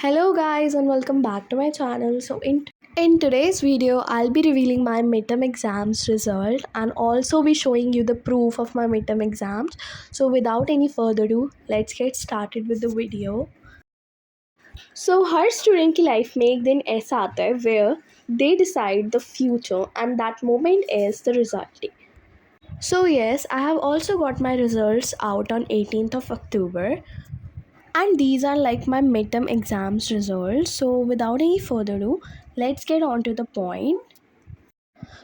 Hello guys and welcome back to my channel. So in today's video I'll be revealing my midterm exams result and also be showing you the proof of my midterm exams. So without any further ado, let's get started with the video. So her student की life में एक दिन ऐसा आता है where they decide the future and that moment is the result day. So yes, I have also got my results out on 18th of October. And these are like my midterm exams results. So without any further ado, let's get on to the point.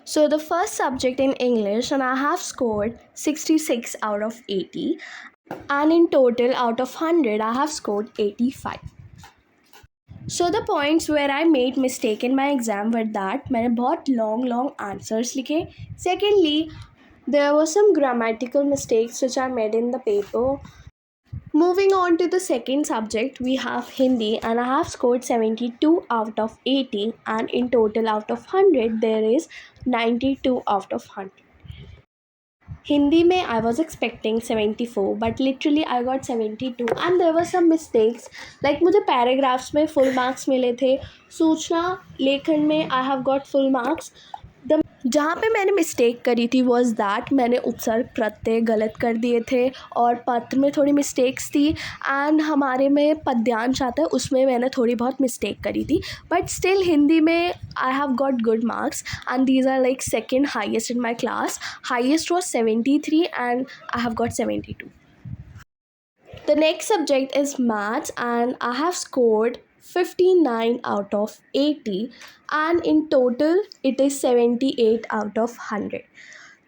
So the first subject in English, and I have scored 66 out of 80, and in total out of 100 I have scored 85. So the points where I made mistake in my exam were that मैंने बहुत long answers लिखे. Secondly, there were some grammatical mistakes which I made in the paper. Moving on to the second subject, we have Hindi, and I have scored 72 out of 80, and in total out of 100 there is 92 out of 100. Hindi mein I was expecting 74, but literally I got 72, and there were some mistakes like मुझे paragraphs में full marks मिले थे, सूचना लेखन में I have got full marks. जहाँ पे मैंने मिस्टेक करी थी वॉज दैट मैंने उपसर्ग प्रत्यय गलत कर दिए थे और पत्र में थोड़ी मिस्टेक्स थी एंड हमारे में पद्यांश आता है उसमें मैंने थोड़ी बहुत मिस्टेक करी थी बट स्टिल हिंदी में I have got good marks and these are like second highest in my class. Highest was 73 and I have got 72. The next subject is maths, and I have scored 59 out of 80, and in total it is 78 out of 100.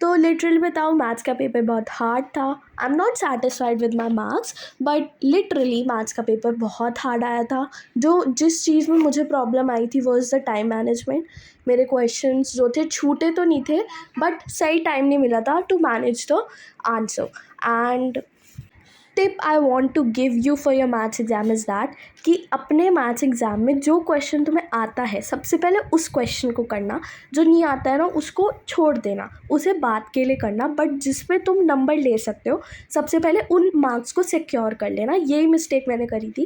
तो literally बताऊँ maths का paper बहुत hard था. I am not satisfied with my marks but literally maths का paper बहुत hard आया था. जिस चीज़ में मुझे प्रॉब्लम आई थी वो इज़ द टाइम मैनेजमेंट. मेरे क्वेश्चंस जो थे छूटे तो नहीं थे बट सही टाइम नहीं मिला था to manage the answer. And tip I want to give you for your maths exam is that कि अपने मैथ्स एग्ज़ाम में जो क्वेश्चन तुम्हें आता है सबसे पहले उस क्वेश्चन को करना. जो नहीं आता है ना उसको छोड़ देना, उसे बात के लिए करना. बट जिस पे तुम नंबर ले सकते हो सबसे पहले उन मार्क्स को सिक्योर कर लेना. यही मिस्टेक मैंने करी थी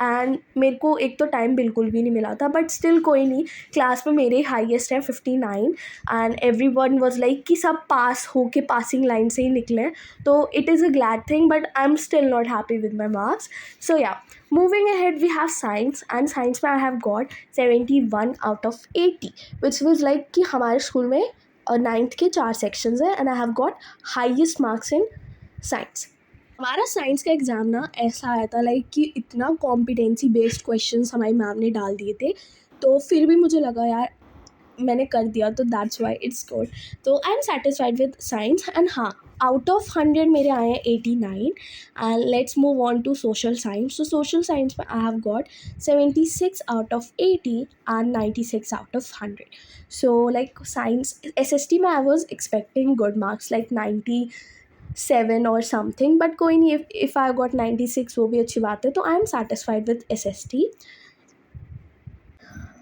एंड मेरे को एक तो टाइम बिल्कुल भी नहीं मिला था बट स्टिल कोई नहीं. क्लास में मेरे हाईएस्ट है 59 and every one was like कि सब पास हो के पासिंग लाइन से ही निकले. तो it is a glad thing but I am still not happy with my marks. So yeah, moving ahead we have science, and science में I have got 71 out of 80, which was like कि हमारे school में 9th के 4 sections है and I have got highest marks in science. हमारा science का exam ना ऐसा आया था लाइक कि इतना कॉम्पिटेंसी बेस्ड क्वेश्चंस हमारी मैम ने डाल दिए थे तो फिर भी मुझे लगा यार मैंने कर दिया तो दैट्स वाई इट्स गुड. तो I am satisfied with science and हाँ, आउट ऑफ 100 मेरे आए हैं 89. And let's move on to social science. तो सोशल साइंस में I have got 76 out of 80 and 96 out of 100. So like science SST में I was expecting good marks like 97 और something but कोई नहीं. If I got 96 वो भी अच्छी बात है. तो I am satisfied with SST.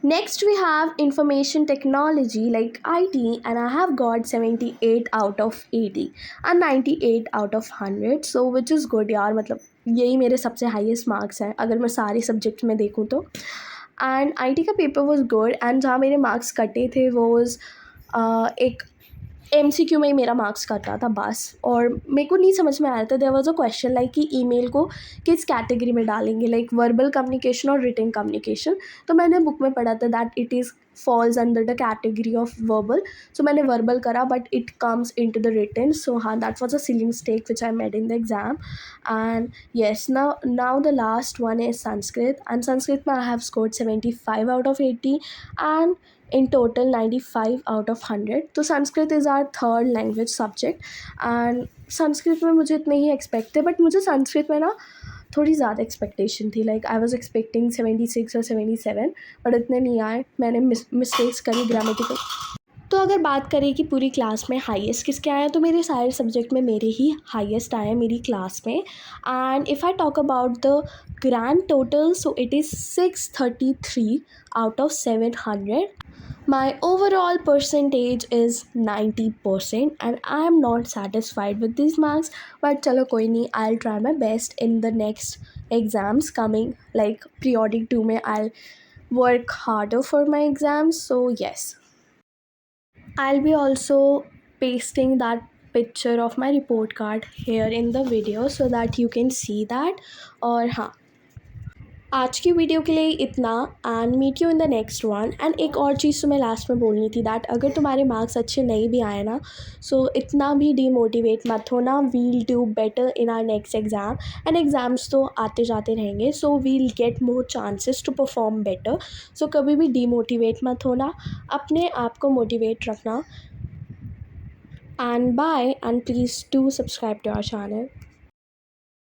Next we have information technology like IT, and I have got 78 out of 80 and 98 out of 100. So which is good यार, मतलब यही मेरे सबसे हाईएस्ट मार्क्स हैं अगर मैं सारे सब्जेक्ट में देखूँ तो. एंड IT का पेपर वॉज गुड एंड जहाँ मेरे मार्क्स कटे थे वो वॉज एक MCQ में ही मेरा मार्क्स कट रहा था बस. और मेरे को नहीं समझ में आया था. There was a question like कि ईमेल को किस कैटेगरी में डालेंगे, लाइक वर्बल कम्युनिकेशन और रिटन कम्युनिकेशन. तो मैंने बुक में पढ़ा था that it is falls under the category of verbal. So मैंने वर्बल करा but it comes into the written. So हाँ, that was a silly mistake which I made in the exam. And yes, now the last one is Sanskrit. And Sanskrit में I have scored 75 out of 80 and in total 95 out of 100. तो Sanskrit is our third language subject and Sanskrit में मुझे इतने ही expect थे but मुझे संस्कृत में ना थोड़ी ज़्यादा एक्सपेक्टेशन थी. लाइक आई वाज एक्सपेक्टिंग 76 और 77 बट इतने नहीं आए. मैंने मिस्टेक्स करी ग्रामेटिकल. तो अगर बात करें कि पूरी क्लास में हाईएस्ट किसके आए हैं तो मेरे सारे सब्जेक्ट में मेरे ही हाईएस्ट आए हैं मेरी क्लास में. And if I talk about the grand total so it is 633 out of 700. My overall percentage is 90% and I am not satisfied with these marks, but chalo koi nahi, I'll try my best in the next exams coming, like periodic 2 में I'll work harder for my exams. So yes, I'll be also pasting that picture of my report card here in the video so that you can see that. और हाँ, आज की video के लिए इतना, and meet you in the next one. And एक और चीज़ तो मैं लास्ट में बोलनी थी, दैट अगर तुम्हारे मार्क्स अच्छे नहीं भी आए ना, सो इतना भी डीमोटिवेट मत होना. We'll do better in our next exam. And exams तो आते जाते रहेंगे, so we'll get more chances to perform better. So कभी भी डीमोटिवेट मत होना, अपने आप को मोटिवेट रखना. And bye, and please do subscribe to our channel.